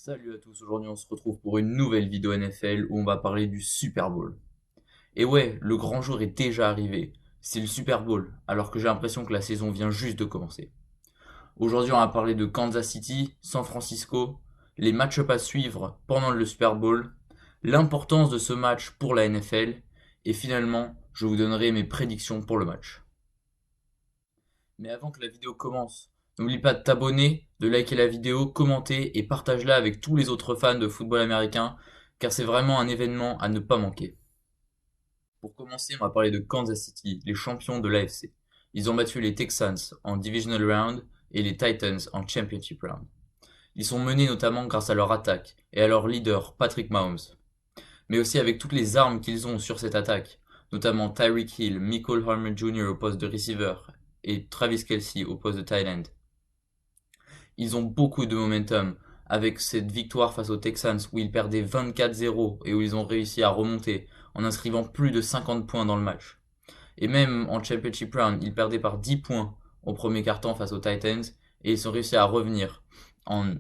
Salut à tous, aujourd'hui on se retrouve pour une nouvelle vidéo NFL où on va parler du Super Bowl. Et ouais, le grand jour est déjà arrivé, c'est le Super Bowl, alors que j'ai l'impression que la saison vient juste de commencer. Aujourd'hui on va parler de Kansas City, San Francisco, les match-ups à suivre pendant le Super Bowl, l'importance de ce match pour la NFL, et finalement je vous donnerai mes prédictions pour le match. Mais avant que la vidéo commence, n'oublie pas de t'abonner, de liker la vidéo, commenter et partage-la avec tous les autres fans de football américain, car c'est vraiment un événement à ne pas manquer. Pour commencer, on va parler de Kansas City, les champions de l'AFC. Ils ont battu les Texans en Divisional Round et les Titans en Championship Round. Ils sont menés notamment grâce à leur attaque et à leur leader Patrick Mahomes, mais aussi avec toutes les armes qu'ils ont sur cette attaque, notamment Tyreek Hill, Michael Harmer Jr. au poste de receiver et Travis Kelce au poste de tight end. Ils ont beaucoup de momentum avec cette victoire face aux Texans où ils perdaient 24-0 et où ils ont réussi à remonter en inscrivant plus de 50 points dans le match. Et même en Championship Round, ils perdaient par 10 points au premier quart-temps face aux Titans et ils ont réussi à revenir en...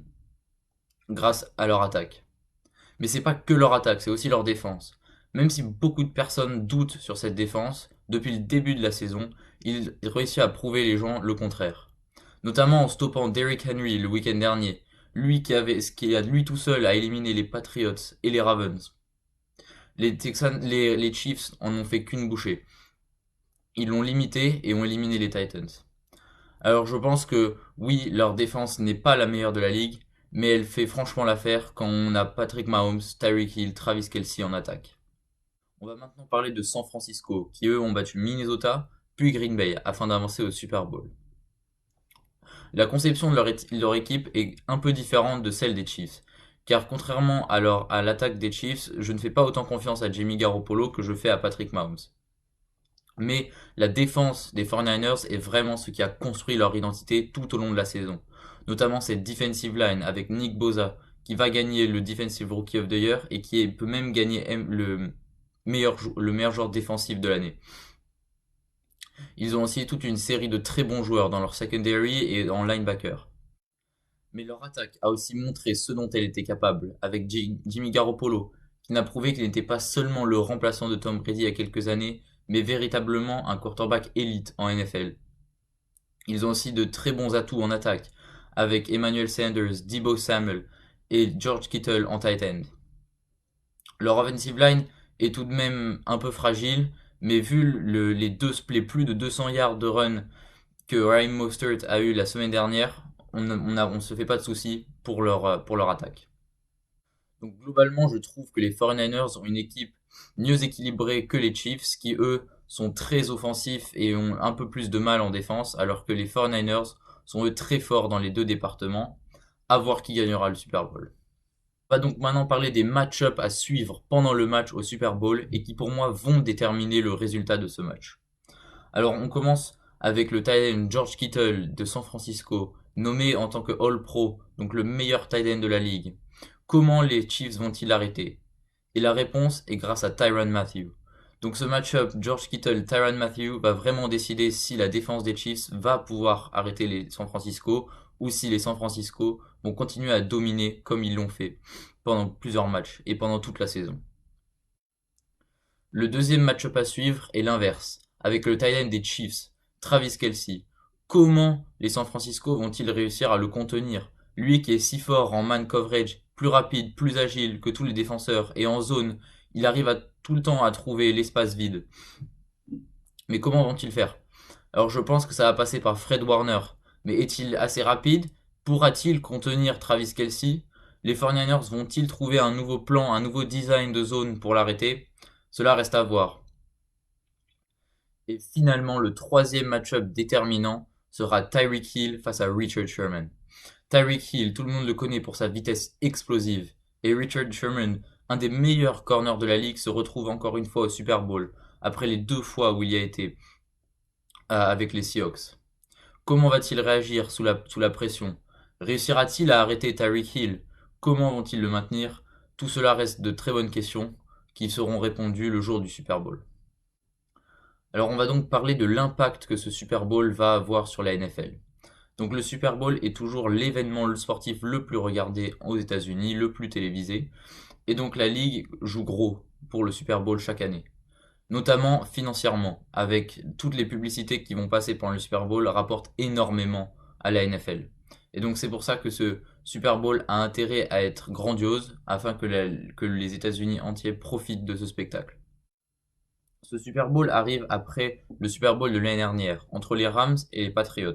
grâce à leur attaque. Mais c'est pas que leur attaque, c'est aussi leur défense. Même si beaucoup de personnes doutent sur cette défense, depuis le début de la saison, ils réussissent à prouver les gens le contraire. Notamment en stoppant Derrick Henry le week-end dernier, lui qui a lui tout seul à éliminer les Patriots et les Ravens. Les Chiefs en ont fait qu'une bouchée. Ils l'ont limité et ont éliminé les Titans. Alors je pense que oui, leur défense n'est pas la meilleure de la ligue, mais elle fait franchement l'affaire quand on a Patrick Mahomes, Tyreek Hill, Travis Kelce en attaque. On va maintenant parler de San Francisco, qui eux ont battu Minnesota, puis Green Bay, afin d'avancer au Super Bowl. La conception de leur équipe est un peu différente de celle des Chiefs, car contrairement à l'attaque des Chiefs, je ne fais pas autant confiance à Jimmy Garoppolo que je fais à Patrick Mahomes. Mais la défense des 49ers est vraiment ce qui a construit leur identité tout au long de la saison. Notamment cette defensive line avec Nick Bosa qui va gagner le Defensive Rookie of the Year et qui peut même gagner le meilleur joueur défensif de l'année. Ils ont aussi toute une série de très bons joueurs dans leur secondary et en linebacker. Mais leur attaque a aussi montré ce dont elle était capable avec Jimmy Garoppolo, qui n'a prouvé qu'il n'était pas seulement le remplaçant de Tom Brady il y a quelques années, mais véritablement un quarterback élite en NFL. Ils ont aussi de très bons atouts en attaque, avec Emmanuel Sanders, Deebo Samuel et George Kittle en tight end. Leur offensive line est tout de même un peu fragile, mais vu les plus de 200 yards de run que Raheem Mostert a eu la semaine dernière, on se fait pas de soucis pour leur attaque. Donc globalement, je trouve que les 49ers ont une équipe mieux équilibrée que les Chiefs, qui eux sont très offensifs et ont un peu plus de mal en défense, alors que les 49ers sont eux très forts dans les deux départements. À voir qui gagnera le Super Bowl. On va donc maintenant parler des match-ups à suivre pendant le match au Super Bowl et qui pour moi vont déterminer le résultat de ce match. Alors on commence avec le tight end George Kittle de San Francisco, nommé en tant que All-Pro, donc le meilleur tight end de la ligue. Comment les Chiefs vont-ils l'arrêter? Et la réponse est grâce à Tyrann Mathieu. Donc ce match-up George Kittle-Tyrann Mathieu va vraiment décider si la défense des Chiefs va pouvoir arrêter les San Francisco ou si les San Francisco vont continuer à dominer comme ils l'ont fait pendant plusieurs matchs et pendant toute la saison. Le deuxième match-up à suivre est l'inverse, avec le tight end des Chiefs, Travis Kelce. Comment les San Francisco vont-ils réussir à le contenir? Lui qui est si fort en man coverage, plus rapide, plus agile que tous les défenseurs, et en zone, il arrive à tout le temps à trouver l'espace vide. Mais comment vont-ils faire? Alors je pense que ça va passer par Fred Warner. Mais est-il assez rapide? Pourra-t-il contenir Travis Kelce? Les 49ers vont-ils trouver un nouveau plan, un nouveau design de zone pour l'arrêter? Cela reste à voir. Et finalement, le troisième match-up déterminant sera Tyreek Hill face à Richard Sherman. Tyreek Hill, tout le monde le connaît pour sa vitesse explosive. Et Richard Sherman, un des meilleurs corners de la ligue, se retrouve encore une fois au Super Bowl, après les deux fois où il y a été avec les Seahawks. Comment va-t-il réagir sous la pression? Réussira-t-il à arrêter Tyreek Hill? Comment vont-ils le maintenir? Tout cela reste de très bonnes questions qui seront répondues le jour du Super Bowl. Alors on va donc parler de l'impact que ce Super Bowl va avoir sur la NFL. Donc le Super Bowl est toujours l'événement sportif le plus regardé aux États-Unis, le plus télévisé. Et donc la ligue joue gros pour le Super Bowl chaque année. Notamment financièrement, avec toutes les publicités qui vont passer pendant le Super Bowl rapportent énormément à la NFL. Et donc c'est pour ça que ce Super Bowl a intérêt à être grandiose afin que les États-Unis entiers profitent de ce spectacle. Ce Super Bowl arrive après le Super Bowl de l'année dernière, entre les Rams et les Patriots.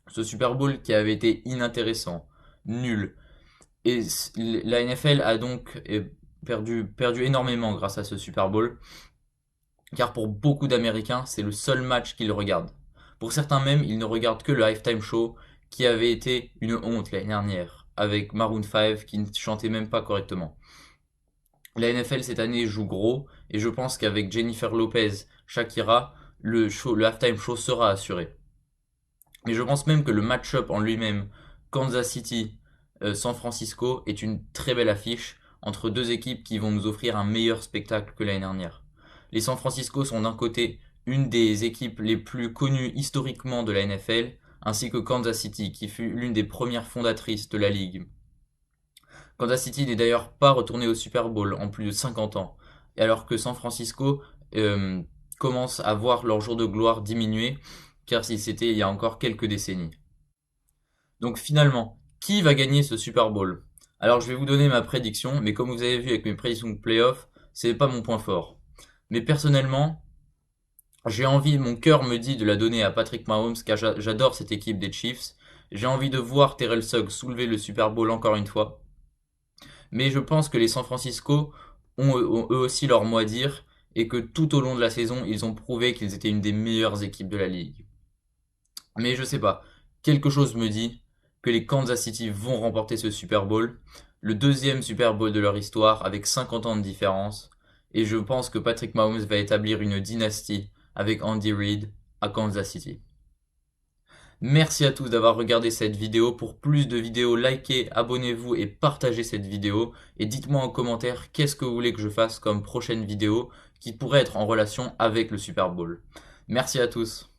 Ce Super Bowl qui avait été inintéressant, nul. Et la NFL a donc perdu énormément grâce à ce Super Bowl, car pour beaucoup d'Américains, c'est le seul match qu'ils regardent. Pour certains même, ils ne regardent que le halftime show, qui avait été une honte l'année dernière, avec Maroon 5 qui ne chantait même pas correctement. La NFL cette année joue gros, et je pense qu'avec Jennifer Lopez, Shakira, le halftime show sera assuré. Mais je pense même que le match-up en lui-même, Kansas City, San Francisco, est une très belle affiche entre deux équipes qui vont nous offrir un meilleur spectacle que l'année dernière. Les San Francisco sont d'un côté une des équipes les plus connues historiquement de la NFL, ainsi que Kansas City, qui fut l'une des premières fondatrices de la ligue. Kansas City n'est d'ailleurs pas retourné au Super Bowl en plus de 50 ans, alors que San Francisco euh, commence à voir leur jour de gloire diminuer, car si c'était il y a encore quelques décennies. Donc finalement, qui va gagner ce Super Bowl? Alors je vais vous donner ma prédiction, mais comme vous avez vu avec mes prédictions de playoff, c'est pas mon point fort. Mais personnellement, j'ai envie, mon cœur me dit de la donner à Patrick Mahomes, car j'adore cette équipe des Chiefs. J'ai envie de voir Terrell Suggs soulever le Super Bowl encore une fois. Mais je pense que les San Francisco ont eux aussi leur mot à dire, et que tout au long de la saison, ils ont prouvé qu'ils étaient une des meilleures équipes de la ligue. Mais je sais pas. Quelque chose me dit que les Kansas City vont remporter ce Super Bowl, le deuxième Super Bowl de leur histoire avec 50 ans de différence. Et je pense que Patrick Mahomes va établir une dynastie avec Andy Reid à Kansas City. Merci à tous d'avoir regardé cette vidéo. Pour plus de vidéos, likez, abonnez-vous et partagez cette vidéo. Et dites-moi en commentaire qu'est-ce que vous voulez que je fasse comme prochaine vidéo qui pourrait être en relation avec le Super Bowl. Merci à tous.